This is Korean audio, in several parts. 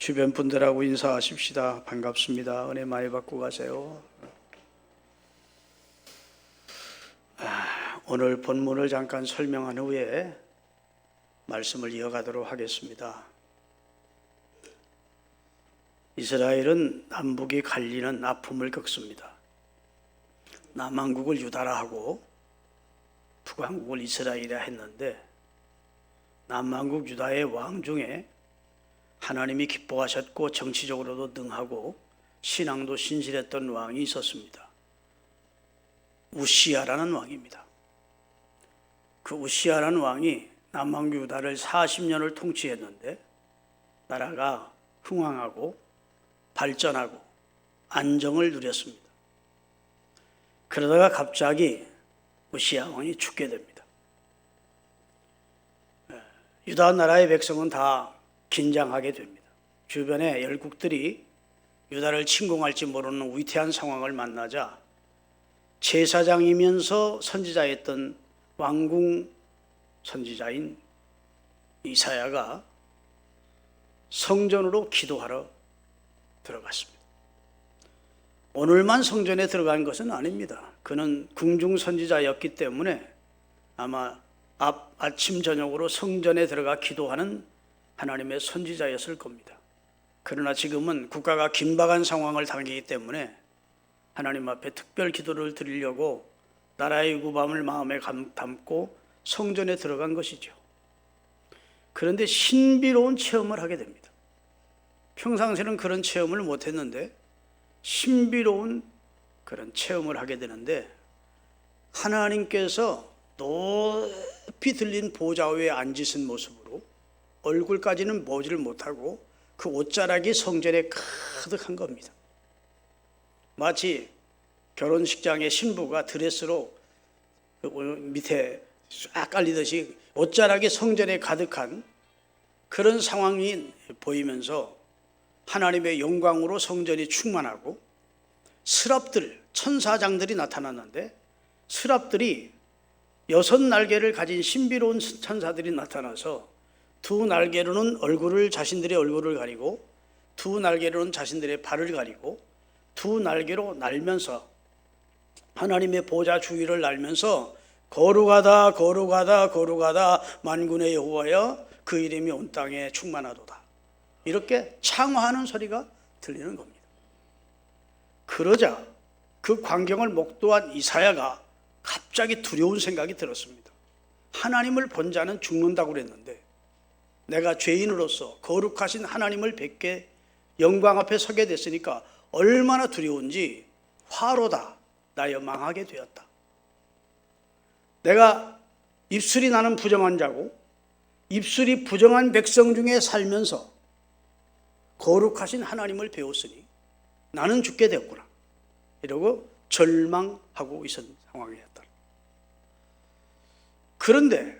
주변 분들하고 인사하십시다. 반갑습니다. 은혜 많이 받고 가세요. 오늘 본문을 잠깐 설명한 후에 말씀을 이어가도록 하겠습니다. 이스라엘은 남북이 갈리는 아픔을 겪습니다. 남한국을 유다라 하고 북한국을 이스라엘이라 했는데, 남한국 유다의 왕 중에 하나님이 기뻐하셨고 정치적으로도 능하고 신앙도 신실했던 왕이 있었습니다. 우시야라는 왕입니다. 그 우시야라는 왕이 남한국 유다를 40년을 통치했는데 나라가 흥왕하고 발전하고 안정을 누렸습니다. 그러다가 갑자기 우시야 왕이 죽게 됩니다. 유다 나라의 백성은 다 긴장하게 됩니다. 주변에 열국들이 유다를 침공할지 모르는 위태한 상황을 만나자 제사장이면서 선지자였던 왕궁 선지자인 이사야가 성전으로 기도하러 들어갔습니다. 오늘만 성전에 들어간 것은 아닙니다. 그는 궁중 선지자였기 때문에 아마 아침 저녁으로 성전에 들어가 기도하는 하나님의 선지자였을 겁니다. 그러나 지금은 국가가 긴박한 상황을 당기기 때문에 하나님 앞에 특별 기도를 드리려고 나라의 구밤을 마음에 담고 성전에 들어간 것이죠. 그런데 신비로운 체험을 하게 됩니다. 평상시에는 그런 체험을 못했는데 신비로운 그런 체험을 하게 되는데, 하나님께서 높이 들린 보좌 위에 앉으신 모습으로 얼굴까지는 보지를 못하고 그 옷자락이 성전에 가득한 겁니다. 마치 결혼식장의 신부가 드레스로 밑에 쫙 깔리듯이 옷자락이 성전에 가득한 그런 상황이 보이면서 하나님의 영광으로 성전이 충만하고 스랍들, 천사장들이 나타났는데, 스랍들이 6날개를 가진 신비로운 천사들이 나타나서 두 날개로는 자신들의 얼굴을 가리고, 두 날개로는 자신들의 발을 가리고, 두 날개로 날면서 하나님의 보좌 주위를 날면서 거룩하다 거룩하다 거룩하다 만군의 여호와여 그 이름이 온 땅에 충만하도다, 이렇게 창화하는 소리가 들리는 겁니다. 그러자 그 광경을 목도한 이사야가 갑자기 두려운 생각이 들었습니다. 하나님을 본 자는 죽는다고 그랬는데 내가 죄인으로서 거룩하신 하나님을 뵙게 영광 앞에 서게 됐으니까 얼마나 두려운지 화로다 나여 망하게 되었다. 내가 입술이 나는 부정한 자고 입술이 부정한 백성 중에 살면서 거룩하신 하나님을 배웠으니 나는 죽게 되었구나, 이러고 절망하고 있었던 상황이었다. 그런데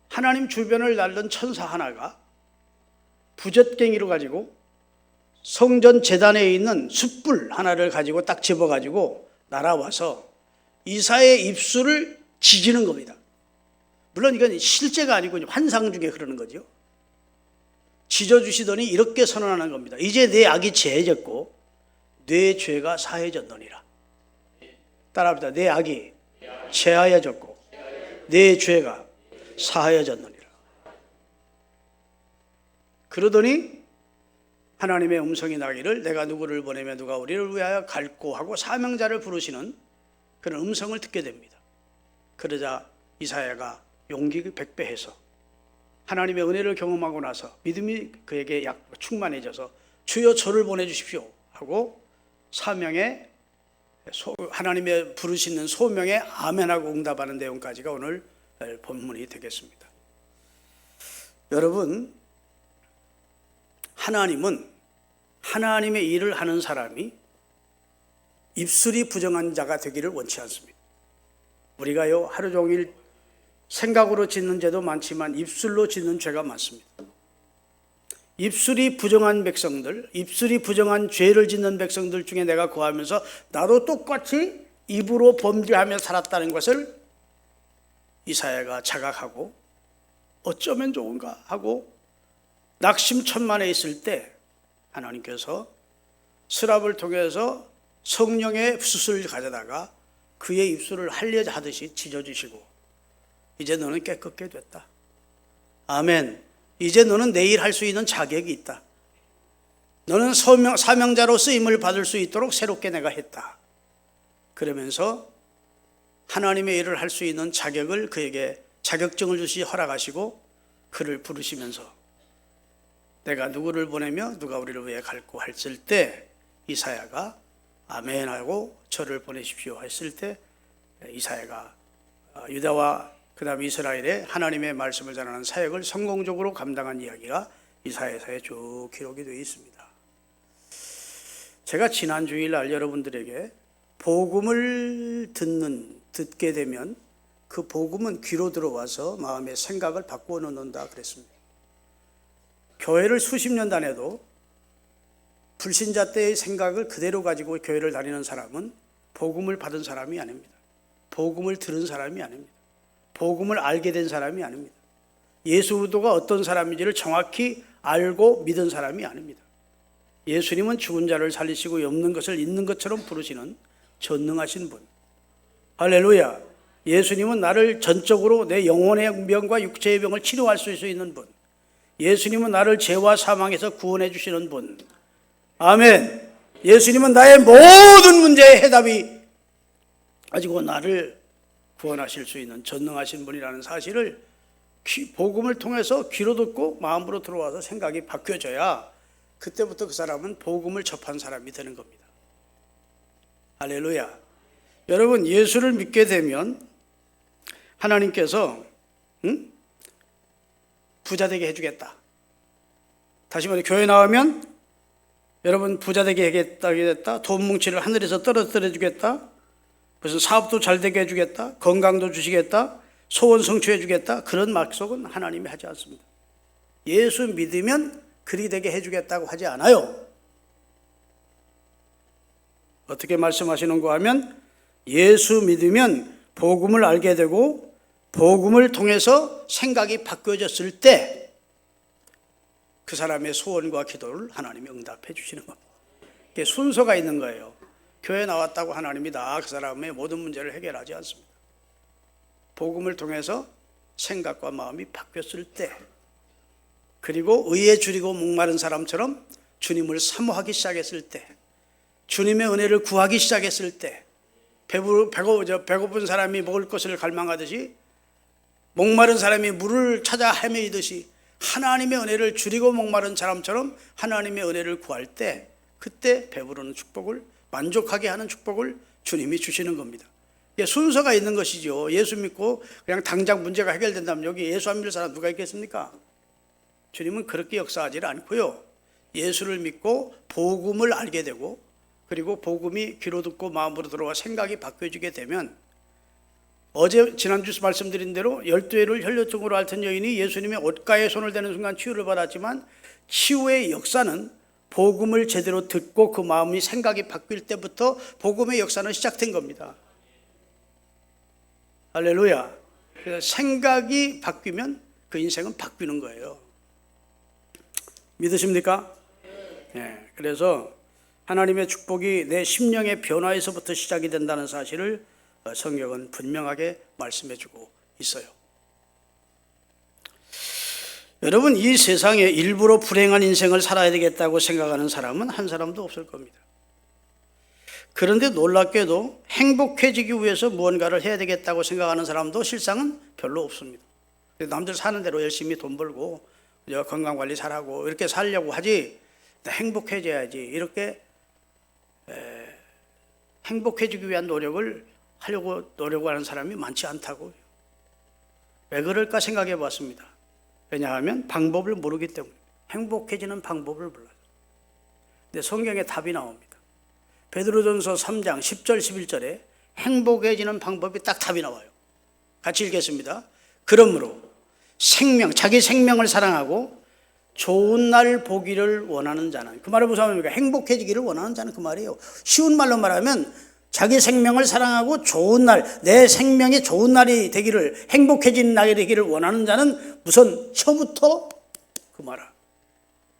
하나님 주변을 날던 천사 하나가 부젓갱이로 가지고 성전 제단에 있는 숯불 하나를 가지고 딱 집어가지고 날아와서 이사야의 입술을 지지는 겁니다. 물론 이건 실제가 아니고 환상 중에 그러는 거죠. 지져주시더니 이렇게 선언하는 겁니다. 이제 내 악이 제해졌고 내 죄가 사해졌느니라. 따라합니다. 내 악이 제하여졌고 내 죄가 사하여졌느니라. 그러더니 하나님의 음성이 나기를 내가 누구를 보내며 누가 우리를 위하여 갈고 하고 사명자를 부르시는 그런 음성을 듣게 됩니다. 그러자 이사야가 용기 백배해서 하나님의 은혜를 경험하고 나서 믿음이 그에게 충만해져서 주여 저를 보내주십시오 하고 사명에 하나님의 부르시는 소명에 아멘하고 응답하는 내용까지가 오늘 본문이 되겠습니다. 여러분, 하나님은 하나님의 일을 하는 사람이 입술이 부정한 자가 되기를 원치 않습니다. 우리가요 하루 종일 생각으로 짓는 죄도 많지만 입술로 짓는 죄가 많습니다. 입술이 부정한 백성들, 입술이 부정한 죄를 짓는 백성들 중에 내가 거하면서 나도 똑같이 입으로 범죄하며 살았다는 것을 이사야가 자각하고 어쩌면 좋은가 하고 낙심천만에 있을 때 하나님께서 스랍을 통해서 성령의 붓을 가져다가 그의 입술을 할례하듯이 찢어주시고 이제 너는 깨끗게 됐다. 아멘. 이제 너는 내일 할 수 있는 자격이 있다. 너는 사명자로 쓰임을 받을 수 있도록 새롭게 내가 했다. 그러면서 하나님의 일을 할 수 있는 자격을 그에게 자격증을 주시 허락하시고 그를 부르시면서 내가 누구를 보내며 누가 우리를 위해 갈고 했을 때 이사야가 아멘 하고 저를 보내십시오 했을 때 이사야가 유다와 그 다음에 이스라엘에 하나님의 말씀을 전하는 사역을 성공적으로 감당한 이야기가 이사야서에 쭉 기록이 되어 있습니다. 제가 지난 주일날 여러분들에게 복음을 듣게 되면 그 복음은 귀로 들어와서 마음의 생각을 바꾸어 놓는다 그랬습니다. 교회를 수십 년 다녀도 불신자 때의 생각을 그대로 가지고 교회를 다니는 사람은 복음을 받은 사람이 아닙니다. 복음을 들은 사람이 아닙니다. 복음을 알게 된 사람이 아닙니다. 예수 그리스도가 어떤 사람인지를 정확히 알고 믿은 사람이 아닙니다. 예수님은 죽은 자를 살리시고 없는 것을 있는 것처럼 부르시는 전능하신 분. 할렐루야. 예수님은 나를 전적으로 내 영혼의 병과 육체의 병을 치료할 수 있는 분. 예수님은 나를 죄와 사망에서 구원해 주시는 분. 아멘. 예수님은 나의 모든 문제의 해답이 가지고 나를 구원하실 수 있는 전능하신 분이라는 사실을 복음을 통해서 귀로 듣고 마음으로 들어와서 생각이 바뀌어져야 그때부터 그 사람은 복음을 접한 사람이 되는 겁니다. 할렐루야. 여러분, 예수를 믿게 되면 하나님께서 부자 되게 해주겠다. 다시 말해 교회 나오면 여러분 부자 되게 하겠다. 돈 뭉치를 하늘에서 떨어뜨려 주겠다. 무슨 사업도 잘 되게 해주겠다. 건강도 주시겠다. 소원 성취해 주겠다. 그런 약속은 하나님이 하지 않습니다. 예수 믿으면 그리 되게 해주겠다고 하지 않아요. 어떻게 말씀하시는가 하면 예수 믿으면 복음을 알게 되고 복음을 통해서 생각이 바뀌어졌을 때 그 사람의 소원과 기도를 하나님이 응답해 주시는 겁니다. 이게 순서가 있는 거예요. 교회 나왔다고 하나님이 다 그 사람의 모든 문제를 해결하지 않습니다. 복음을 통해서 생각과 마음이 바뀌었을 때, 그리고 의에 줄이고 목마른 사람처럼 주님을 사모하기 시작했을 때, 주님의 은혜를 구하기 시작했을 때, 배고픈 사람이 먹을 것을 갈망하듯이 목마른 사람이 물을 찾아 헤매이듯이 하나님의 은혜를 줄이고 목마른 사람처럼 하나님의 은혜를 구할 때, 그때 배부르는 축복을, 만족하게 하는 축복을 주님이 주시는 겁니다. 이게 순서가 있는 것이죠. 예수 믿고 그냥 당장 문제가 해결된다면 여기 예수 안 믿을 사람 누가 있겠습니까? 주님은 그렇게 역사하지 않고요. 예수를 믿고 복음을 알게 되고, 그리고 복음이 귀로 듣고 마음으로 들어와 생각이 바뀌어지게 되면, 어제 지난주 말씀드린 대로 12회를 혈뇨증으로 앓던 여인이 예수님의 옷가에 손을 대는 순간 치유를 받았지만, 치유의 역사는 복음을 제대로 듣고 그 마음이 생각이 바뀔 때부터 복음의 역사는 시작된 겁니다. 할렐루야. 그래서 생각이 바뀌면 그 인생은 바뀌는 거예요. 믿으십니까? 네. 그래서 하나님의 축복이 내 심령의 변화에서부터 시작이 된다는 사실을 성경은 분명하게 말씀해주고 있어요. 여러분, 이 세상에 일부러 불행한 인생을 살아야 되겠다고 생각하는 사람은 한 사람도 없을 겁니다. 그런데 놀랍게도 행복해지기 위해서 무언가를 해야 되겠다고 생각하는 사람도 실상은 별로 없습니다. 남들 사는 대로 열심히 돈 벌고 건강관리 잘하고 이렇게 살려고 하지, 행복해져야지 이렇게 행복해지기 위한 노력을 하려고 하는 사람이 많지 않다고요. 왜 그럴까 생각해 봤습니다. 왜냐하면 방법을 모르기 때문에. 행복해지는 방법을 몰라요. 근데 성경에 답이 나옵니다. 베드로전서 3장 10절 11절에 행복해지는 방법이 딱 답이 나와요. 같이 읽겠습니다. 그러므로 자기 생명을 사랑하고 좋은 날 보기를 원하는 자는, 그 말은 무슨 말입니까? 행복해지기를 원하는 자는 그 말이에요. 쉬운 말로 말하면 자기 생명을 사랑하고 좋은 날, 내 생명이 좋은 날이 되기를, 행복해지는 날이 되기를 원하는 자는 우선 처부터 그 말아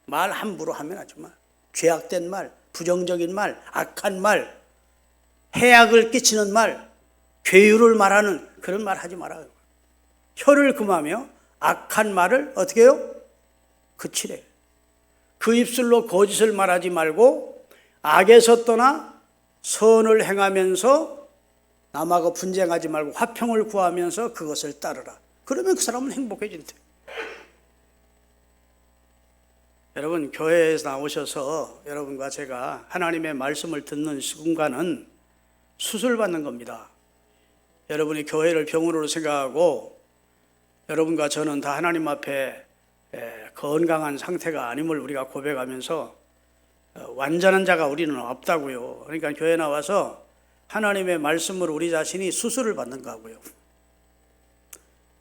말 함부로 하면 하지 마. 죄악된 말, 부정적인 말, 악한 말, 해악을 끼치는 말, 괴유를 말하는 그런 말 하지 마라. 혀를 금하며 악한 말을 어떻게 해요? 그치래. 그 입술로 거짓을 말하지 말고 악에서 떠나 선을 행하면서 남하고 분쟁하지 말고 화평을 구하면서 그것을 따르라. 그러면 그 사람은 행복해진대. 여러분, 교회에서 나오셔서 여러분과 제가 하나님의 말씀을 듣는 순간은 수술받는 겁니다. 여러분이 교회를 병원으로 생각하고 여러분과 저는 다 하나님 앞에 건강한 상태가 아님을 우리가 고백하면서 완전한 자가 우리는 없다고요. 그러니까 교회 나와서 하나님의 말씀으로 우리 자신이 수술을 받는 거고요.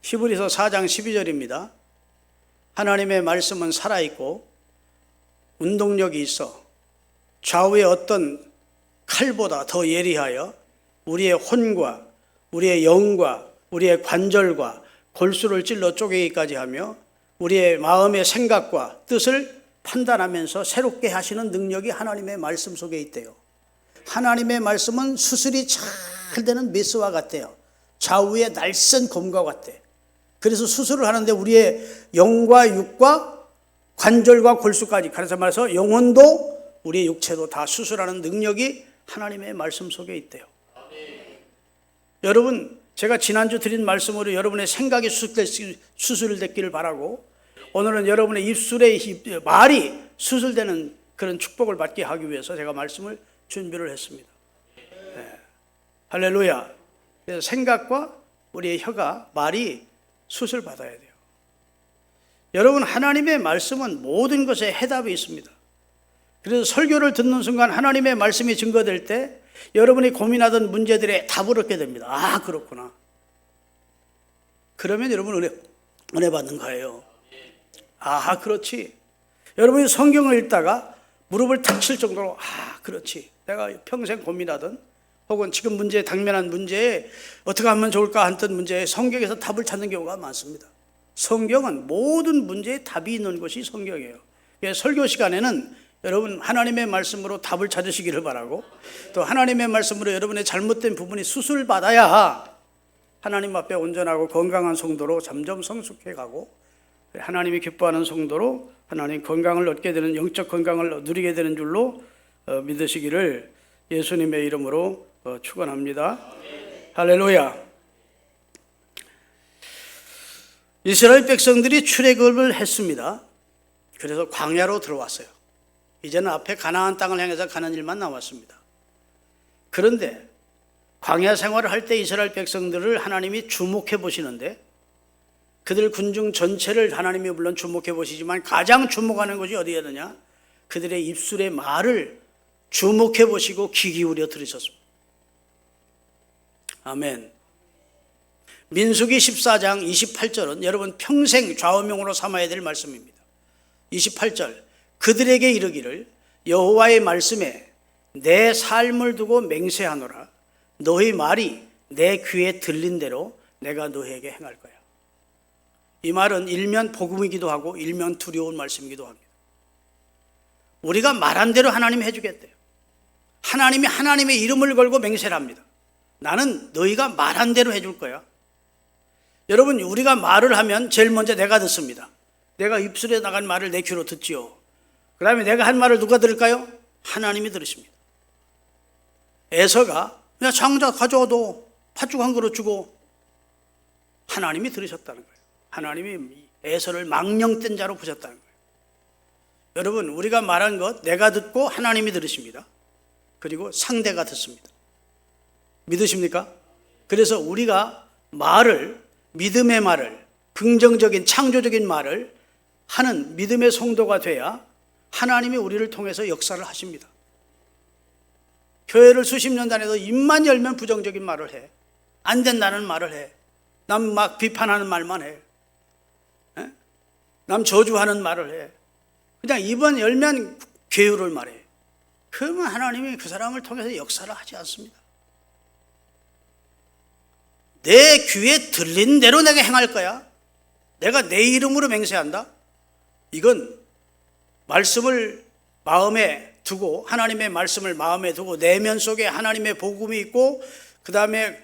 히브리서 4장 12절입니다. 하나님의 말씀은 살아있고 운동력이 있어 좌우의 어떤 칼보다 더 예리하여 우리의 혼과 우리의 영과 우리의 관절과 골수를 찔러 쪼개기까지 하며 우리의 마음의 생각과 뜻을 판단하면서 새롭게 하시는 능력이 하나님의 말씀 속에 있대요. 하나님의 말씀은 수술이 잘 되는 메스와 같대요. 좌우의 날쌘 검과 같대. 그래서 수술을 하는데 우리의 영과 육과 관절과 골수까지, 그래서 말해서 영혼도 우리의 육체도 다 수술하는 능력이 하나님의 말씀 속에 있대요. 여러분, 제가 지난주 드린 말씀으로 여러분의 생각이 수술되기를 바라고 오늘은 여러분의 입술의 말이 수술되는 그런 축복을 받게 하기 위해서 제가 말씀을 준비를 했습니다. 네. 할렐루야. 그래서 생각과 우리의 혀가 말이 수술받아야 돼요. 여러분, 하나님의 말씀은 모든 것에 해답이 있습니다. 그래서 설교를 듣는 순간 하나님의 말씀이 증거될 때 여러분이 고민하던 문제들의 답을 얻게 됩니다. 아, 그렇구나. 그러면 여러분 은혜 받는 거예요. 아, 그렇지. 여러분이 성경을 읽다가 무릎을 탁 칠 정도로 아, 그렇지. 내가 평생 고민하던 혹은 지금 문제에 당면한 문제에 어떻게 하면 좋을까 했던 문제에 성경에서 답을 찾는 경우가 많습니다. 성경은 모든 문제에 답이 있는 것이 성경이에요. 설교 시간에는 여러분 하나님의 말씀으로 답을 찾으시기를 바라고 또 하나님의 말씀으로 여러분의 잘못된 부분이 수술받아야 하나님 앞에 온전하고 건강한 성도로 점점 성숙해가고 하나님이 기뻐하는 성도로 하나님 건강을 얻게 되는 영적 건강을 누리게 되는 줄로 믿으시기를 예수님의 이름으로 축원합니다. 할렐루야. 이스라엘 백성들이 출애굽을 했습니다. 그래서 광야로 들어왔어요. 이제는 앞에 가나안 땅을 향해서 가는 일만 남았습니다. 그런데 광야 생활을 할 때 이스라엘 백성들을 하나님이 주목해 보시는데 그들 군중 전체를 하나님이 물론 주목해 보시지만 가장 주목하는 것이 어디에 있느냐? 그들의 입술의 말을 주목해 보시고 귀 기울여 들으셨습니다. 아멘. 민수기 14장 28절은 여러분 평생 좌우명으로 삼아야 될 말씀입니다. 28절, 그들에게 이르기를 여호와의 말씀에 내 삶을 두고 맹세하노라. 너희 말이 내 귀에 들린 대로 내가 너희에게 행할 거야. 이 말은 일면 복음이기도 하고 일면 두려운 말씀이기도 합니다. 우리가 말한 대로 하나님이 해주겠대요. 하나님이 하나님의 이름을 걸고 맹세를 합니다. 나는 너희가 말한 대로 해줄 거야. 여러분, 우리가 말을 하면 제일 먼저 내가 듣습니다. 내가 입술에 나간 말을 내 귀로 듣지요. 그 다음에 내가 한 말을 누가 들을까요? 하나님이 들으십니다. 에서가 야, 장자 가져와도 팥죽 한 그릇 주고 하나님이 들으셨다는 거예요. 하나님이 에서를 망령된 자로 보셨다는 거예요. 여러분, 우리가 말한 것 내가 듣고 하나님이 들으십니다. 그리고 상대가 듣습니다. 믿으십니까? 그래서 우리가 말을, 믿음의 말을, 긍정적인 창조적인 말을 하는 믿음의 성도가 돼야 하나님이 우리를 통해서 역사를 하십니다. 교회를 수십 년 다녀도 입만 열면 부정적인 말을 해. 안 된다는 말을 해. 남 막 비판하는 말만 해. 남 저주하는 말을 해. 그냥 입은 열면 괴유를 말해. 그러면 하나님이 그 사람을 통해서 역사를 하지 않습니다. 내 귀에 들린 대로 내가 행할 거야. 내가 내 이름으로 맹세한다. 이건 말씀을 마음에 두고, 하나님의 말씀을 마음에 두고 내면 속에 하나님의 복음이 있고, 그 다음에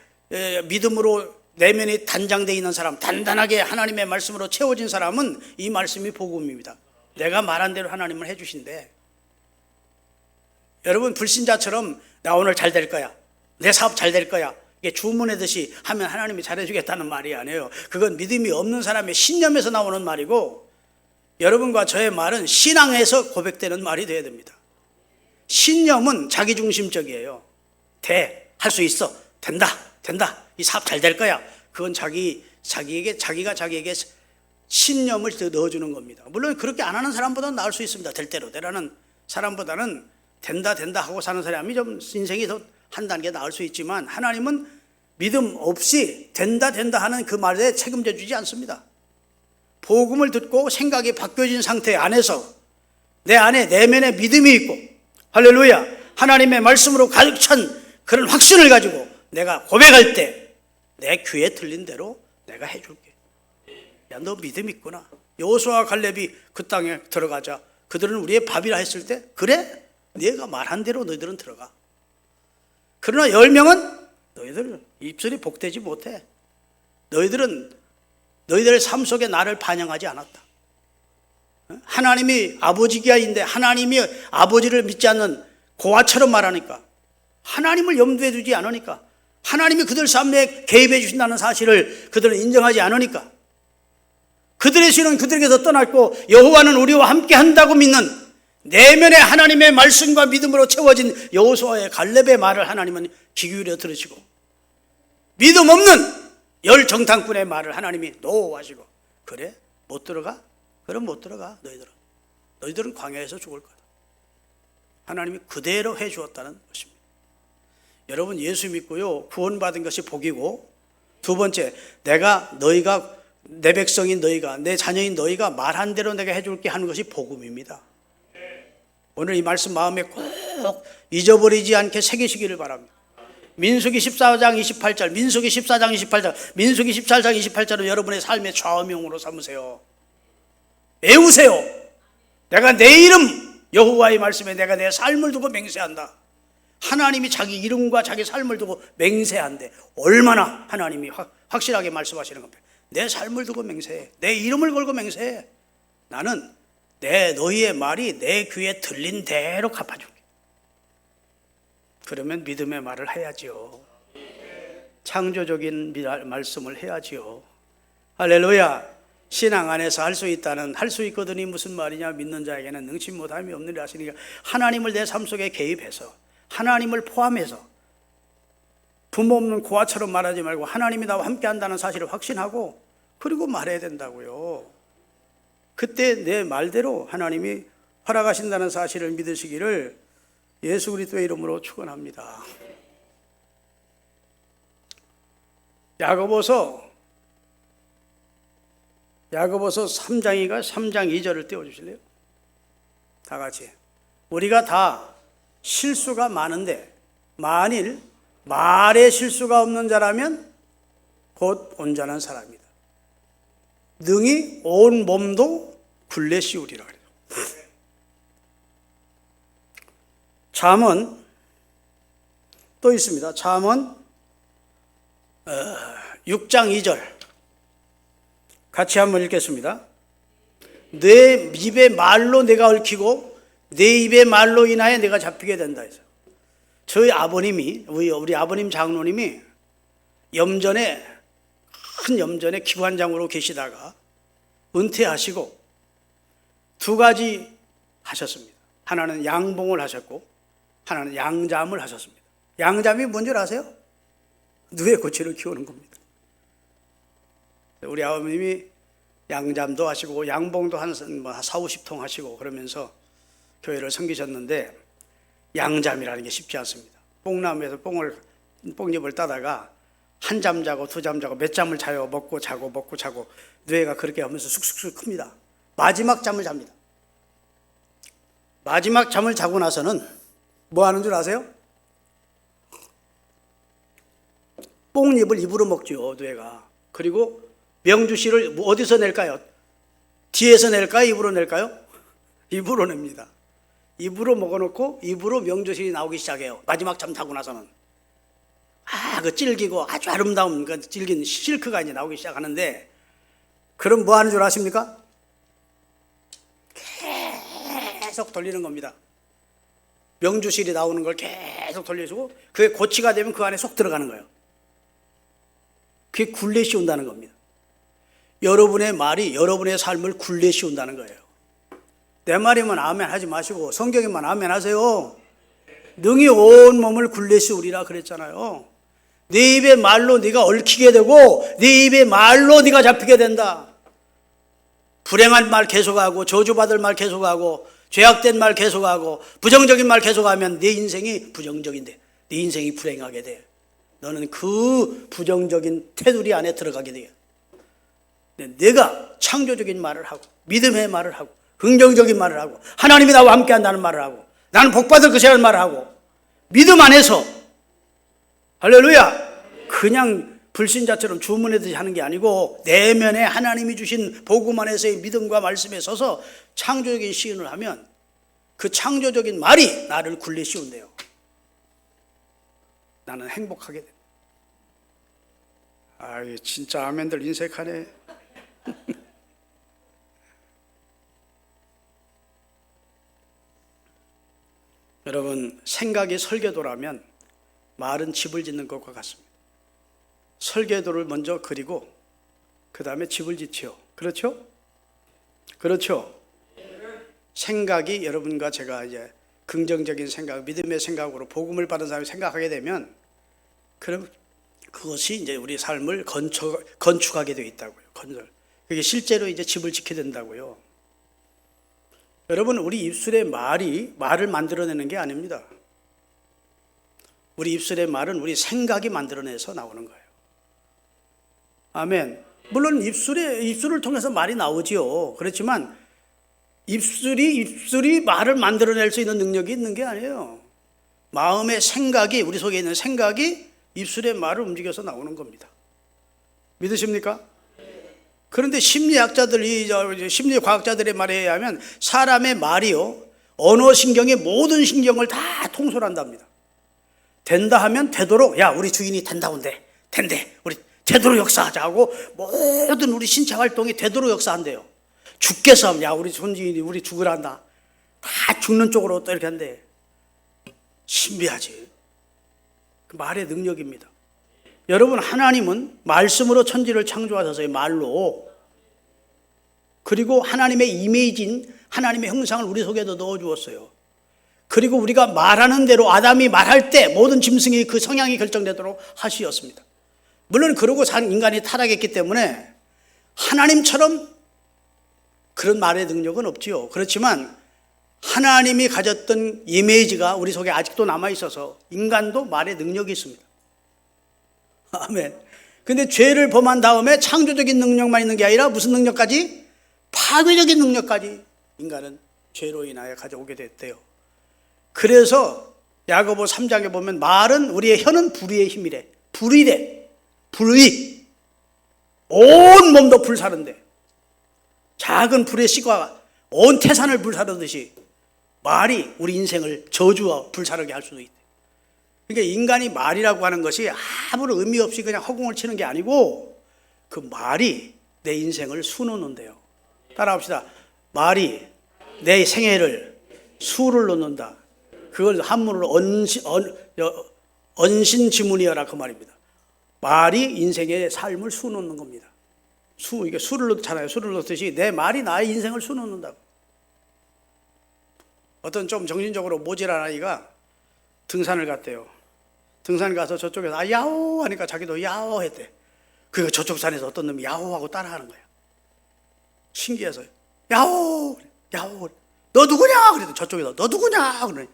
믿음으로 내면이 단장되어 있는 사람, 단단하게 하나님의 말씀으로 채워진 사람은 이 말씀이 복음입니다. 내가 말한 대로 하나님을 해주신대. 여러분, 불신자처럼 나 오늘 잘 될 거야, 내 사업 잘 될 거야, 이게 주문하듯이 하면 하나님이 잘해주겠다는 말이 아니에요. 그건 믿음이 없는 사람의 신념에서 나오는 말이고, 여러분과 저의 말은 신앙에서 고백되는 말이 되어야 됩니다. 신념은 자기중심적이에요. 할 수 있어, 된다, 이 사업 잘 될 거야. 그건 자기가 자기에게 신념을 넣어주는 겁니다. 물론 그렇게 안 하는 사람보다는 나을 수 있습니다. 될 대로 되라는 사람보다는 된다 하고 사는 사람이 좀 인생이 더 한 단계 나을 수 있지만, 하나님은 믿음 없이 된다 하는 그 말에 책임져 주지 않습니다. 복음을 듣고 생각이 바뀌어진 상태 안에서 내 안에 내면에 믿음이 있고, 할렐루야, 하나님의 말씀으로 가득 찬 그런 확신을 가지고 내가 고백할 때 내 귀에 들린 대로 내가 해줄게. 야, 너 믿음 있구나. 여호수아와 갈렙이 그 땅에 들어가자 그들은 우리의 밥이라 했을 때, 그래? 네가 말한 대로 너희들은 들어가. 그러나 10명은 너희들 입술이 복되지 못해. 너희들의 삶 속에 나를 반영하지 않았다. 하나님이 아버지기야인데 하나님이 아버지를 믿지 않는 고아처럼 말하니까, 하나님을 염두에 두지 않으니까, 하나님이 그들 삶에 개입해 주신다는 사실을 그들은 인정하지 않으니까, 그들의 신은 그들에게서 떠났고 여호와는 우리와 함께 한다고 믿는 내면의 하나님의 말씀과 믿음으로 채워진 여호수아의 갈렙의 말을 하나님은 귀 기울여 들으시고, 믿음 없는 열정탐꾼의 말을 하나님이 노하시고, 그래? 못 들어가? 그럼 못 들어가. 너희들은 광야에서 죽을 거다. 하나님이 그대로 해 주었다는 것입니다. 여러분, 예수 믿고요, 구원받은 것이 복이고, 두 번째, 너희가 내 백성인 너희가, 내 자녀인 너희가 말한 대로 내가 해줄게 하는 것이 복음입니다. 오늘 이 말씀 마음에 꼭 잊어버리지 않게 새기시기를 바랍니다. 민수기 14장 28절, 민수기 14장 28절, 민수기 14장 28절은 여러분의 삶의 좌우명으로 삼으세요. 외우세요. 내가 내 이름, 여호와의 말씀에 내가 내 삶을 두고 맹세한다. 하나님이 자기 이름과 자기 삶을 두고 맹세한대. 얼마나 하나님이 확실하게 말씀하시는 겁니다. 내 삶을 두고 맹세해. 내 이름을 걸고 맹세해. 나는 너희의 말이 내 귀에 들린 대로 갚아줄게. 그러면 믿음의 말을 해야지요. 창조적인 말씀을 해야지요. 할렐루야. 신앙 안에서 할 수 있거든이 무슨 말이냐. 믿는 자에게는 능치 못함이 없느니라 하시니까, 하나님을 내 삶 속에 개입해서, 하나님을 포함해서, 부모 없는 고아처럼 말하지 말고 하나님이 나와 함께 한다는 사실을 확신하고, 그리고 말해야 된다고요. 그때 내 말대로 하나님이 허락하신다는 사실을 믿으시기를 예수 그리스도의 이름으로 축원합니다. 야고보서 3장이가 3장 2절을 띄워주실래요? 다 같이. 우리가 다 실수가 많은데 만일 말에 실수가 없는 자라면 곧 온전한 사람이다. 능히 온 몸도 굴레 씌우리라 그래요. 잠언 또 있습니다. 잠언 6장 2절 같이 한번 읽겠습니다. 내 입의 말로 내가 얽히고 내 입의 말로 인하여 내가 잡히게 된다 해서, 저희 아버님이, 우리 아버님 장로님이 큰 염전에 기관장으로 계시다가 은퇴하시고 두 가지 하셨습니다. 하나는 양봉을 하셨고 하나는 양잠을 하셨습니다. 양잠이 뭔지 아세요? 누에 고치를 키우는 겁니다. 우리 아버님이 양잠도 하시고 양봉도 한 4, 50통 하시고 그러면서 교회를 섬기셨는데, 양잠이라는 게 쉽지 않습니다. 뽕나무에서 뽕잎을 따다가 한 잠 자고 두 잠 자고 몇 잠을 자요. 먹고 자고 뇌가 그렇게 하면서 쑥쑥쑥 큽니다. 마지막 잠을 잡니다. 마지막 잠을 자고 나서는 뭐 하는 줄 아세요? 뽕잎을 입으로 먹죠, 뇌가. 그리고 명주씨를 어디서 낼까요? 뒤에서 낼까요? 입으로 낼까요? 입으로 냅니다. 입으로 먹어놓고 입으로 명조실이 나오기 시작해요. 마지막 잠 자고 나서는. 그 질기고 아주 아름다운 그 질긴 실크가 이제 나오기 시작하는데, 그럼 뭐 하는 줄 아십니까? 계속 돌리는 겁니다. 명주실이 나오는 걸 계속 돌려주고, 그게 고치가 되면 그 안에 쏙 들어가는 거예요. 그게 굴레 씌운다는 겁니다. 여러분의 말이 여러분의 삶을 굴레 씌운다는 거예요. 내 말이면 아멘 하지 마시고 성경에만 아멘 하세요. 능히 온 몸을 굴레 씌우리라 그랬잖아요. 네 입의 말로 네가 얽히게 되고 네 입의 말로 네가 잡히게 된다. 불행한 말 계속하고 저주받을 말 계속하고 죄악된 말 계속하고 부정적인 말 계속하면 네 인생이 부정적인데 네 인생이 불행하게 돼. 너는 그 부정적인 테두리 안에 들어가게 돼요. 내가 창조적인 말을 하고 믿음의 말을 하고 긍정적인 말을 하고 하나님이 나와 함께 한다는 말을 하고 나는 복받을 것이라는 말을 하고 믿음 안에서 할렐루야, 그냥 불신자처럼 주문하듯이 하는 게 아니고 내면에 하나님이 주신 복음 안에서의 믿음과 말씀에 서서 창조적인 시인을 하면 그 창조적인 말이 나를 굴레 씌운대요. 나는 행복하게 돼. 진짜 아멘들 인색하네. 여러분, 생각이 설계도라면 말은 집을 짓는 것과 같습니다. 설계도를 먼저 그리고 그 다음에 집을 짓지요. 그렇죠? 그렇죠? 생각이 여러분과 제가 이제 긍정적인 생각, 믿음의 생각으로 복음을 받은 사람이 생각하게 되면 그럼 그것이 이제 우리 삶을 건축하게 되어 있다고요. 그게 실제로 이제 집을 짓게 된다고요. 여러분, 우리 입술의 말이 말을 만들어내는 게 아닙니다. 우리 입술의 말은 우리 생각이 만들어내서 나오는 거예요. 아멘. 물론 입술을 통해서 말이 나오지요. 그렇지만 입술이 말을 만들어낼 수 있는 능력이 있는 게 아니에요. 마음의 생각이, 우리 속에 있는 생각이 입술의 말을 움직여서 나오는 겁니다. 믿으십니까? 그런데 심리학자들이, 심리과학자들의 말에 의하면 사람의 말이요, 언어신경의 모든 신경을 다 통솔한답니다. 된다 하면 되도록, 야, 우리 주인이 된다온데, 된대, 우리 되도록 역사하자 하고 모든 우리 신체 활동이 되도록 역사한대요. 죽겠어 하면, 야, 우리 손주인이 우리 죽으란다. 다 죽는 쪽으로 또 이렇게 한대. 신비하지. 그 말의 능력입니다. 여러분, 하나님은 말씀으로 천지를 창조하셔서의 말로, 그리고 하나님의 이미지인 하나님의 형상을 우리 속에도 넣어주었어요. 그리고 우리가 말하는 대로 아담이 말할 때 모든 짐승이 그 성향이 결정되도록 하시었습니다. 물론 그러고 산 인간이 타락했기 때문에 하나님처럼 그런 말의 능력은 없지요. 그렇지만 하나님이 가졌던 이미지가 우리 속에 아직도 남아있어서 인간도 말의 능력이 있습니다. 아멘. 근데 죄를 범한 다음에 창조적인 능력만 있는 게 아니라 무슨 능력까지? 파괴적인 능력까지 인간은 죄로 인하여 가져오게 됐대요. 그래서 야고보 3장에 보면 말은 우리의 혀는 불의의 힘이래. 불의래. 불의. 온 몸도 불사른데 작은 불의 씨가 온 태산을 불사르듯이 말이 우리 인생을 저주와 불사르게 할 수도 있대. 그러니까 인간이 말이라고 하는 것이 아무런 의미 없이 그냥 허공을 치는 게 아니고 그 말이 내 인생을 수놓는데요. 따라합시다. 말이 내 생애를 수를 놓는다. 그걸 한문으로 언신지문이여라 그 말입니다. 말이 인생의 삶을 수놓는 겁니다. 이게 수를 놓잖아요. 수를 놓듯이 내 말이 나의 인생을 수놓는다고. 어떤 좀 정신적으로 모질한 아이가 등산을 갔대요. 등산 가서 저쪽에서 야호 하니까 자기도 야호 했대. 그러니까 저쪽 산에서 어떤 놈이 야호 하고 따라하는 거야. 신기해서 야호 야호 너 누구냐 그래도 저쪽에서 너 누구냐 그러니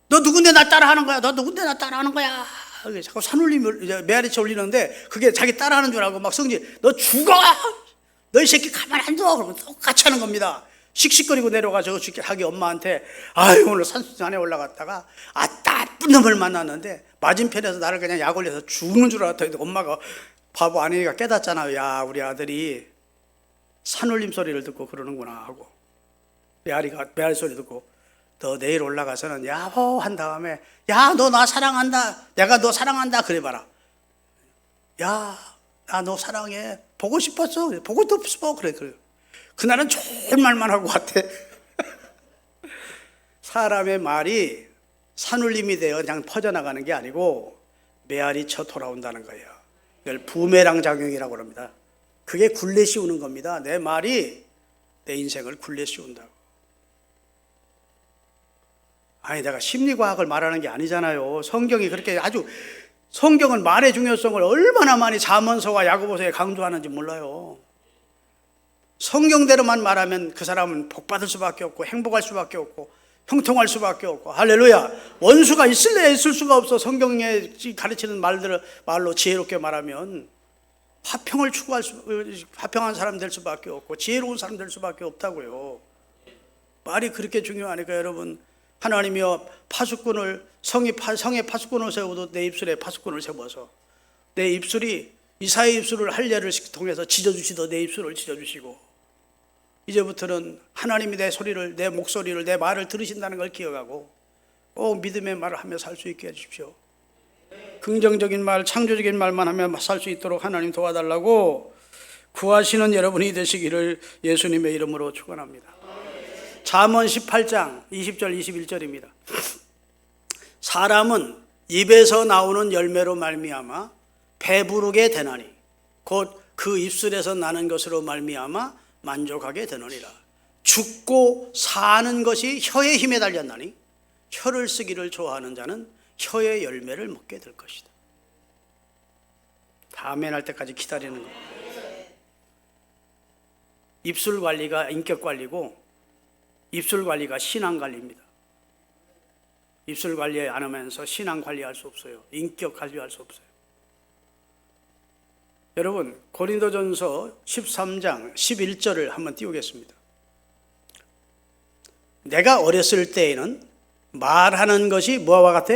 너 누군데 나 따라하는 거야. 너 누군데 나 따라하는 거야. 자꾸 산울림을 메아리쳐 올리는데 그게 자기 따라하는 줄 알고 막 성질 너 죽어 너 이 새끼 가만 안 둬 그러면 똑같이 하는 겁니다. 씩씩거리고 내려가서 자기 엄마한테 아유 오늘 산에 올라갔다가 나쁜 놈을 만났는데 맞은편에서 나를 그냥 약 올려서 죽는 줄 알았더니 엄마가 바보 아내가 깨닫잖아요. 야 우리 아들이 산울림 소리를 듣고 그러는구나 하고, 메아리 소리 듣고 너 내일 올라가서는 야호 한 다음에 야 너 나 사랑한다, 내가 너 사랑한다 그래봐라. 야 나 너 사랑해, 보고 싶었어, 보고도 싶어, 그래. 그날은 좋은 말만 하고 왔대. 사람의 말이 산울림이 되어 그냥 퍼져나가는 게 아니고 메아리 쳐 돌아온다는 거예요. 이걸 부메랑 작용이라고 합니다. 그게 굴레 씌우는 겁니다. 내 말이 내 인생을 굴레 씌운다고. 아니 내가 심리과학을 말하는 게 아니잖아요. 성경이 그렇게 성경은 말의 중요성을 얼마나 많이 잠언서와 야고보서에 강조하는지 몰라요. 성경대로만 말하면 그 사람은 복받을 수밖에 없고 행복할 수밖에 없고 형통할 수밖에 없고, 할렐루야. 원수가 있을래 있을 수가 없어. 성경에 가르치는 말로 지혜롭게 말하면 화평한 사람 될 수밖에 없고 지혜로운 사람 될 수밖에 없다고요. 말이 그렇게 중요하니까 여러분, 하나님이여 성의 파수꾼을 세워도 내 입술에 파수꾼을 세워서 내 입술이 이사의 입술을 할례를 통해서 지져주시더 내 입술을 지져주시고, 이제부터는 하나님이 내 소리를, 내 목소리를, 내 말을 들으신다는 걸 기억하고 꼭 믿음의 말을 하며 살 수 있게 해주십시오. 긍정적인 말, 창조적인 말만 하며 살 수 있도록 하나님 도와달라고 구하시는 여러분이 되시기를 예수님의 이름으로 축원합니다. 잠언 18장 20절 21절입니다. 사람은 입에서 나오는 열매로 말미암아 배부르게 되나니 곧 그 입술에서 나는 것으로 말미암아 만족하게 되느니라. 죽고 사는 것이 혀의 힘에 달렸나니 혀를 쓰기를 좋아하는 자는 혀의 열매를 먹게 될 것이다. 아멘 할 때까지 기다리는 거예요. 입술 관리가 인격 관리고 입술 관리가 신앙 관리입니다. 입술 관리 안 하면서 신앙 관리할 수 없어요. 인격 관리할 수 없어요. 여러분, 고린도전서 13장 11절을 한번 띄우겠습니다. 내가 어렸을 때에는 말하는 것이 뭐와 같아?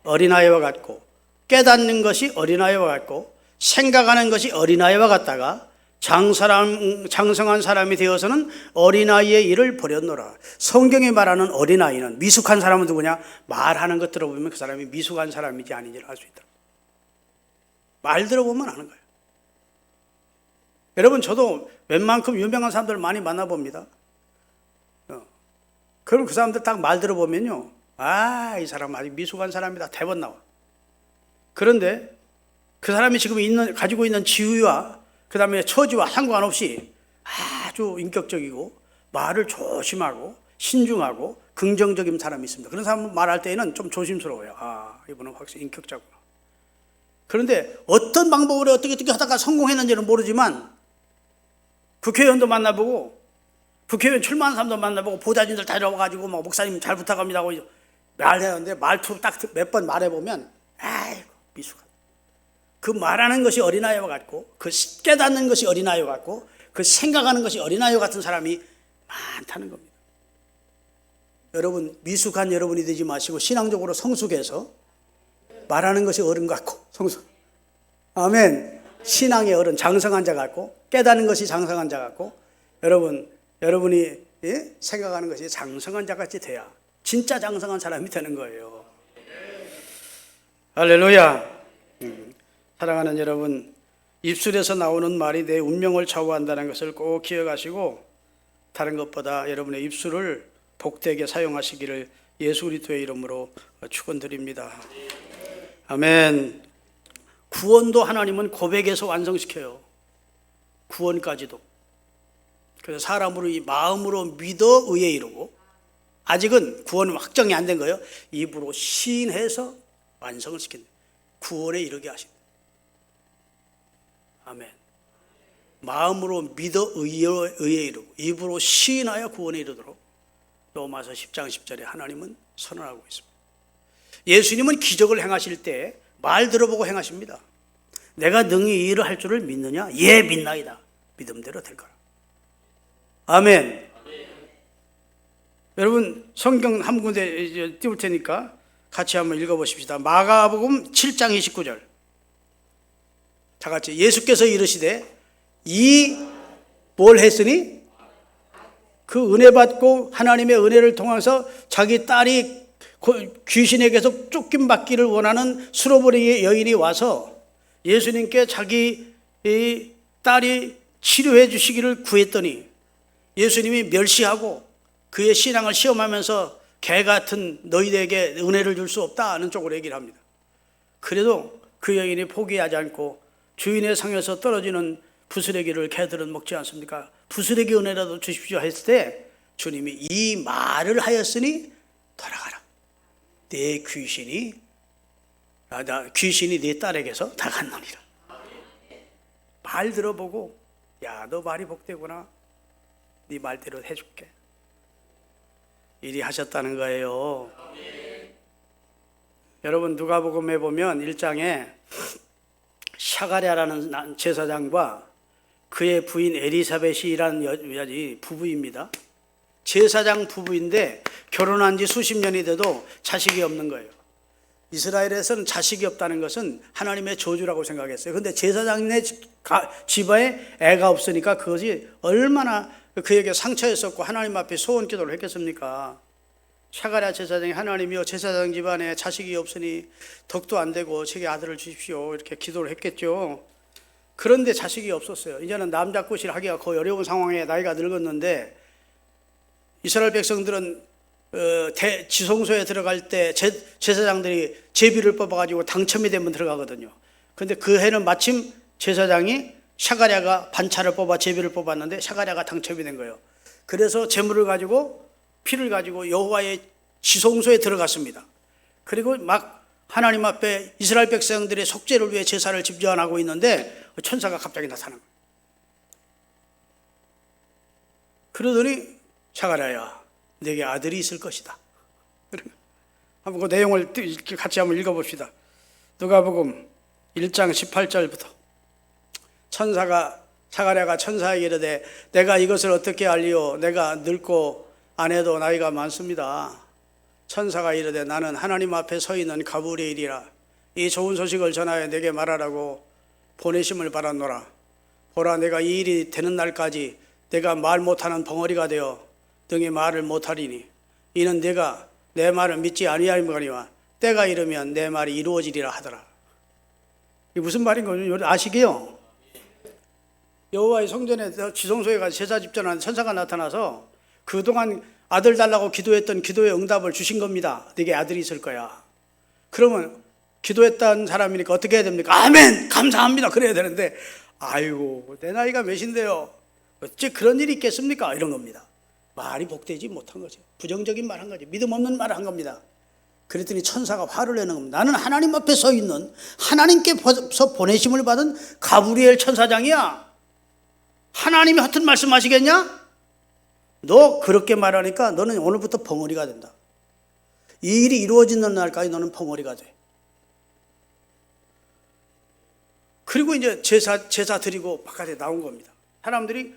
어린아이와 같고, 깨닫는 것이 어린아이와 같고, 생각하는 것이 어린아이와 같다가 장성한 사람이 되어서는 어린아이의 일을 버렸노라. 성경이 말하는 어린아이는, 미숙한 사람은 누구냐? 말하는 것 들어보면 그 사람이 미숙한 사람인지 아닌지를 알 수 있다. 말 들어보면 아는 거예요. 여러분, 저도 웬만큼 유명한 사람들 많이 만나봅니다. 그럼 그 사람들 딱 말 들어보면요, 이 사람 아주 미숙한 사람이다 대번 나와. 그런데 그 사람이 지금 가지고 있는 지위와 그 다음에 처지와 상관없이 아주 인격적이고 말을 조심하고 신중하고 긍정적인 사람이 있습니다. 그런 사람 말할 때에는 좀 조심스러워요. 이분은 확실히 인격자구나. 그런데 어떤 방법으로 어떻게 하다가 성공했는지는 모르지만 국회의원도 만나보고 국회의원 출마한 사람도 만나보고 보좌진들 다 데려와가지고 막 목사님 잘 부탁합니다 하고 말하는데 말투 딱 몇 번 말해보면 아이고 미숙하다. 그 말하는 것이 어린아이와 같고 그 깨닫는 것이 어린아이와 같고 그 생각하는 것이 어린아이와 같은 사람이 많다는 겁니다. 여러분, 미숙한 여러분이 되지 마시고 신앙적으로 성숙해서 말하는 것이 어른 같고 성숙. 아멘. 신앙의 어른, 장성한 자 같고 깨닫는 것이 장성한 자 같고 여러분이 생각하는 것이 장성한 자 같이 돼야 진짜 장성한 사람이 되는 거예요. 할렐루야. 사랑하는 여러분, 입술에서 나오는 말이 내 운명을 좌우한다는 것을 꼭 기억하시고 다른 것보다 여러분의 입술을 복되게 사용하시기를 예수 그리스도의 이름으로 축원드립니다. 아멘. 구원도 하나님은 고백에서 완성시켜요. 구원까지도. 그래서 사람으로 이 마음으로 믿어 의에 이르고, 아직은 구원은 확정이 안 된 거예요. 입으로 시인해서 완성을 시킨다. 구원에 이르게 하신다. 아멘. 마음으로 믿어 의에 이르고 입으로 시인하여 구원에 이르도록 로마서 10장 10절에 하나님은 선언하고 있습니다. 예수님은 기적을 행하실 때 말 들어보고 행하십니다. 내가 능히 이 일을 할 줄을 믿느냐? 예, 믿나이다. 믿음대로 될 거라. 아멘. 여러분, 성경 한 군데 띄울 테니까 같이 한번 읽어보십시다. 마가복음 7장 29절. 다 같이 예수께서 이르시되 이 뭘 했으니? 그 은혜 받고 하나님의 은혜를 통해서 자기 딸이 귀신에게서 쫓김받기를 원하는 수로보리 여인이 와서 예수님께 자기 딸이 치료해 주시기를 구했더니 예수님이 멸시하고 그의 신앙을 시험하면서 개 같은 너희에게 은혜를 줄 수 없다는 쪽으로 얘기를 합니다. 그래도 그 여인이 포기하지 않고 주인의 상에서 떨어지는 부스레기를 개들은 먹지 않습니까? 부스레기 은혜라도 주십시오 했을 때 주님이 이 말을 하였으니 돌아가라. 내 귀신이 네 딸에게서 다 갔느니라. 말 들어보고 야, 너 말이 복되구나. 네 말대로 해줄게. 일이 하셨다는 거예요. 여러분 누가복음에 보면 1장에 샤가랴라는 제사장과 그의 부인 엘리사벳이라는 여자이 부부입니다. 제사장 부부인데 결혼한 지 수십 년이 돼도 자식이 없는 거예요. 이스라엘에서는 자식이 없다는 것은 하나님의 저주라고 생각했어요. 그런데 제사장네 집안에 애가 없으니까 그것이 얼마나 그에게 상처였었고 하나님 앞에 소원 기도를 했겠습니까? 샤가랴 제사장이 하나님이여 제사장 집안에 자식이 없으니 덕도 안 되고 제게 아들을 주십시오 이렇게 기도를 했겠죠. 그런데 자식이 없었어요. 이제는 남자꽃이라 하기가 거의 어려운 상황에 나이가 늙었는데 이스라엘 백성들은 지성소에 들어갈 때 제사장들이 제비를 뽑아가지고 당첨이 되면 들어가거든요. 그런데 그 해는 마침 제사장이 샤가랴가 반차를 뽑아 제비를 뽑았는데 샤가랴가 당첨이 된 거예요. 그래서 제물을 가지고 피를 가지고 여호와의 지성소에 들어갔습니다. 그리고 막 하나님 앞에 이스라엘 백성들의 속죄를 위해 제사를 집전하고 있는데 천사가 갑자기 나타난 거예요. 그러더니 샤가랴야 내게 아들이 있을 것이다. 한번 그 내용을 같이 한번 읽어봅시다. 누가복음 1장 18절부터 샤가랴가 천사에게 이르되 내가 이것을 어떻게 알리오? 내가 늙고 아내도 나이가 많습니다. 천사가 이르되 나는 하나님 앞에 서 있는 가브리엘이라. 이 좋은 소식을 전하여 내게 말하라고 보내심을 받았노라. 보라 내가 이 일이 되는 날까지 내가 말 못하는 벙어리가 되어 등에 말을 못하리니 이는 내가 내 말을 믿지 아니하리거니와 때가 이르면 내 말이 이루어지리라 하더라. 이게 무슨 말인 거죠? 아시게요? 여호와의 성전에 지성소에 가서 제사 집전하는 천사가 나타나서 그동안 아들 달라고 기도했던 기도의 응답을 주신 겁니다. 네게 아들이 있을 거야. 그러면 기도했던 사람이니까 어떻게 해야 됩니까? 아멘! 감사합니다. 그래야 되는데 아이고 내 나이가 몇인데요. 어째 그런 일이 있겠습니까? 이런 겁니다. 말이 복되지 못한 거죠. 부정적인 말 한 거죠. 믿음 없는 말을 한 겁니다. 그랬더니 천사가 화를 내는 겁니다. 나는 하나님 앞에 서 있는 하나님께서 보내심을 받은 가브리엘 천사장이야. 하나님이 허튼 말씀하시겠냐? 너 그렇게 말하니까 너는 오늘부터 벙어리가 된다. 이 일이 이루어지는 날까지 너는 벙어리가 돼. 그리고 이제 제사 드리고 바깥에 나온 겁니다. 사람들이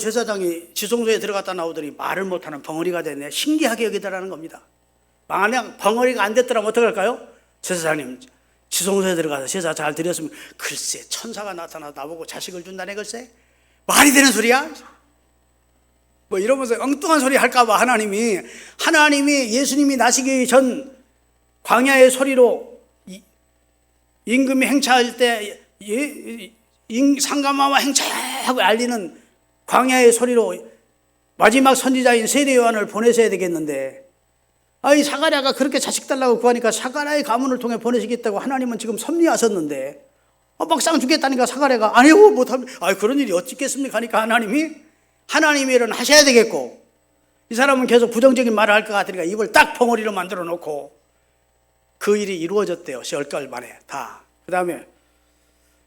제사장이 지성소에 들어갔다 나오더니 말을 못하는 벙어리가 됐네. 신기하게 여기더라는 겁니다. 만약 벙어리가 안 됐더라면 어떡할까요? 제사장님 지성소에 들어가서 제사 잘 드렸으면 글쎄 천사가 나타나 나보고 자식을 준다네 글쎄. 말이 되는 소리야? 뭐 이러면서 엉뚱한 소리 할까봐 하나님이 예수님이 나시기 전 광야의 소리로 임금이 행차할 때 상가마마 행차하고 알리는 광야의 소리로 마지막 선지자인 세례 요한을 보내셔야 되겠는데 샤가랴가 그렇게 자식 달라고 구하니까 샤가랴의 가문을 통해 보내시겠다고 하나님은 지금 섭리하셨는데 막상 주겠다니까 샤가랴가 아니요 못합니다. 그런 일이 어찌 있겠습니까 하니까 하나님의 일은 하셔야 되겠고 이 사람은 계속 부정적인 말을 할 것 같으니까 입을 딱 벙어리로 만들어 놓고 그 일이 이루어졌대요. 10개월 만에 다. 그 다음에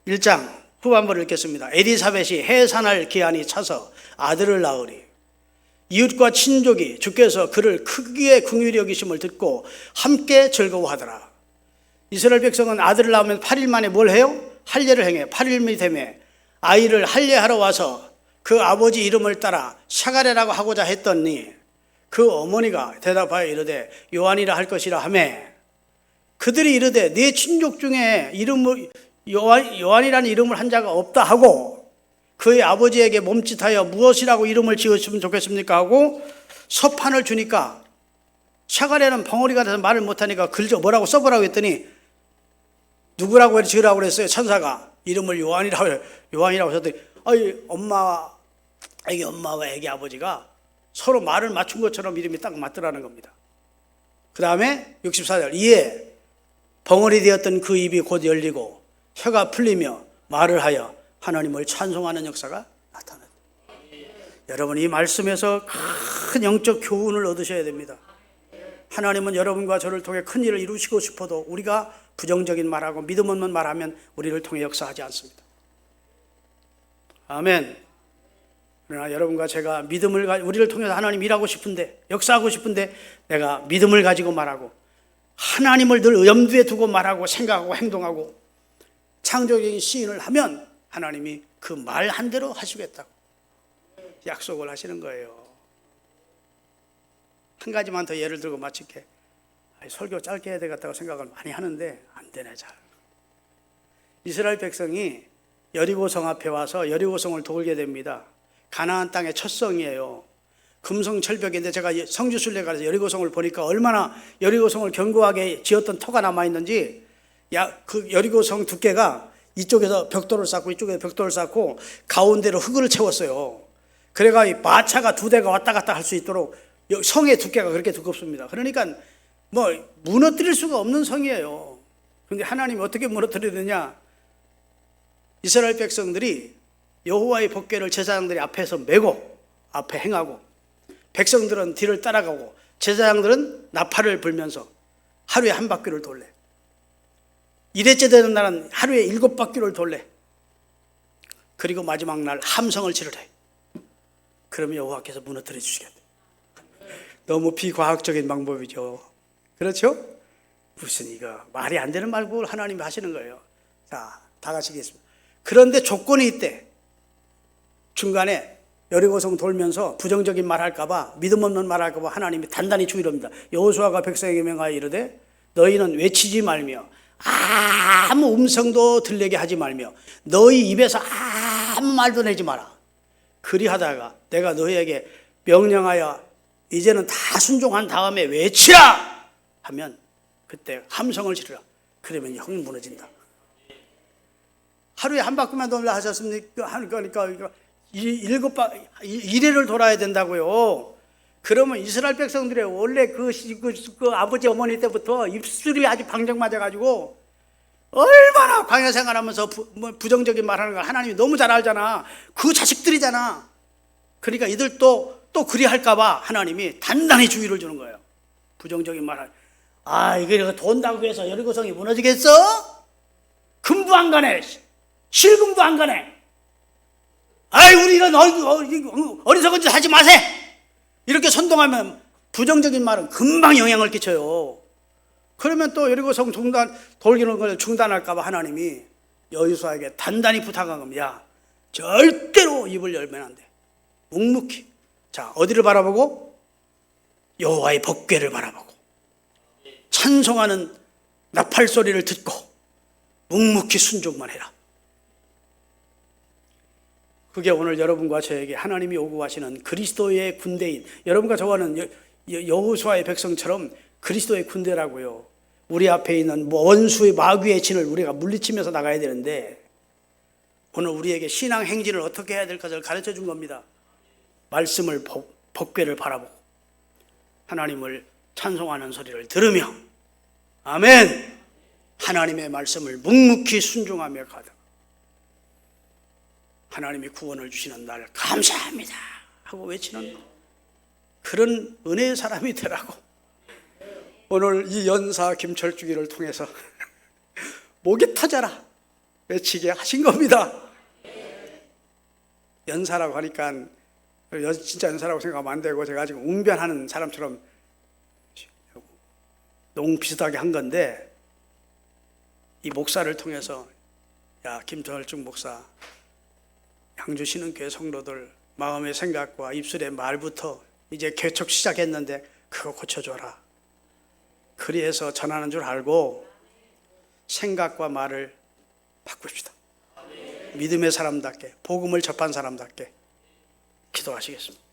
1장 후반부를 읽겠습니다. 엘리사벳이 해산할 기한이 차서 아들을 낳으리. 이웃과 친족이 주께서 그를 크게 긍휼히 여기심을 듣고 함께 즐거워하더라. 이스라엘 백성은 아들을 낳으면 8일 만에 뭘 해요? 할례를 행해. 8일이 되매 아이를 할례하러 와서 그 아버지 이름을 따라 샤가랴라고 하고자 했더니 그 어머니가 대답하여 이르되 요한이라 할 것이라 하매 그들이 이르되 네 친족 중에 요한이라는 이름을 한 자가 없다 하고 그의 아버지에게 몸짓하여 무엇이라고 이름을 지었으면 좋겠습니까 하고 서판을 주니까 샤가랴는 벙어리가 돼서 말을 못하니까 글저 뭐라고 써보라고 했더니 누구라고 지으라고 그랬어요. 천사가 이름을 요한이라고 썼더니 애기 엄마와 애기 아버지가 서로 말을 맞춘 것처럼 이름이 딱 맞더라는 겁니다. 그 다음에 64절 이에 벙어리 되었던 그 입이 곧 열리고 혀가 풀리며 말을 하여 하나님을 찬송하는 역사가 나타납니다. 여러분 이 말씀에서 큰 영적 교훈을 얻으셔야 됩니다. 하나님은 여러분과 저를 통해 큰 일을 이루시고 싶어도 우리가 부정적인 말하고 믿음 없는 말하면 우리를 통해 역사하지 않습니다. 아멘. 그러나 여러분과 제가 우리를 통해서 하나님 일하고 싶은데 역사하고 싶은데 내가 믿음을 가지고 말하고 하나님을 늘 염두에 두고 말하고 생각하고 행동하고 창조적인 시인을 하면 하나님이 그 말 한 대로 하시겠다고 약속을 하시는 거예요. 한 가지만 더 예를 들고 마칠게. 설교 짧게 해야 되겠다고 생각을 많이 하는데 안 되네 잘. 이스라엘 백성이 여리고성 앞에 와서 여리고성을 돌게 됩니다. 가나안 땅의 첫 성이에요. 금성철벽인데 제가 성지순례 가서 여리고성을 보니까 얼마나 여리고성을 견고하게 지었던 터가 남아있는지 그 여리고성 두께가 이쪽에서 벽돌을 쌓고 이쪽에서 벽돌을 쌓고 가운데로 흙을 채웠어요. 그래가 마차가 2대가 왔다 갔다 할 수 있도록 성의 두께가 그렇게 두껍습니다. 그러니까 무너뜨릴 수가 없는 성이에요. 그런데 하나님이 어떻게 무너뜨리느냐? 이스라엘 백성들이 여호와의 법궤를 제사장들이 앞에서 메고 앞에 행하고 백성들은 뒤를 따라가고 제사장들은 나팔을 불면서 하루에 한 바퀴를 돌래. 일회째 되는 날은 하루에 7바퀴를 돌래. 그리고 마지막 날 함성을 치르래. 그러면 여호와께서 무너뜨려 주시겠다. 너무 비과학적인 방법이죠. 그렇죠? 무슨 이거 말이 안 되는 말고 하나님이 하시는 거예요. 자, 다 같이 읽겠습니다. 그런데 조건이 있대. 중간에 여리고성 돌면서 부정적인 말 할까봐 믿음 없는 말 할까봐 하나님이 단단히 주의를 합니다. 여호수아가 백성에게 명하여 이르되 너희는 외치지 말며 아무 음성도 들리게 하지 말며 너희 입에서 아무 말도 내지 마라. 그리하다가 내가 너희에게 명령하여 이제는 다 순종한 다음에 외치라 하면 그때 함성을 지르라. 그러면 형이 무너진다. 하루에 한 바퀴만 돌라 하셨습니까? 그러니까 1회를 돌아야 된다고요. 그러면 이스라엘 백성들의 원래 그 아버지 어머니 때부터 입술이 아주 방정 맞아가지고 얼마나 광야 생활하면서 부정적인 말하는 걸 하나님이 너무 잘 알잖아. 그 자식들이잖아. 그러니까 이들도 또 그리할까봐 하나님이 단단히 주의를 주는 거예요. 부정적인 말을. 이게 돈다고 해서 여리고성이 무너지겠어? 금도 안 가네. 실금도 안 가네. 우리는 어리석은 짓 하지 마세요. 이렇게 선동하면 부정적인 말은 금방 영향을 끼쳐요. 그러면 또 여리고성 돌리는 걸 중단할까봐 하나님이 여호수아에게 단단히 부탁한 겁니다. 절대로 입을 열면 안 돼. 묵묵히. 자, 어디를 바라보고? 여호와의 법궤를 바라보고 찬송하는 나팔 소리를 듣고 묵묵히 순종만 해라. 그게 오늘 여러분과 저에게 하나님이 요구하시는 그리스도의 군대인 여러분과 저와는 여호수아의 백성처럼 그리스도의 군대라고요. 우리 앞에 있는 원수의 마귀의 진을 우리가 물리치면서 나가야 되는데 오늘 우리에게 신앙 행진을 어떻게 해야 될 것을 가르쳐 준 겁니다. 말씀을 법궤를 바라보고 하나님을 찬송하는 소리를 들으며 아멘. 하나님의 말씀을 묵묵히 순종하며 가다 하나님이 구원을 주시는 날 감사합니다 하고 외치는 그런 은혜의 사람이 되라고 오늘 이 연사 김철주기를 통해서 목이 터져라 외치게 하신 겁니다. 연사라고 하니까 진짜 연사라고 생각하면 안 되고 제가 지금 웅변하는 사람처럼 너무 비슷하게 한 건데 이 목사를 통해서 김철중 목사 양주 신흥교회 성도들 마음의 생각과 입술의 말부터 이제 개척 시작했는데 그거 고쳐줘라. 그리해서 전하는 줄 알고 생각과 말을 바꿉시다. 믿음의 사람답게 복음을 접한 사람답게 기도하시겠습니다.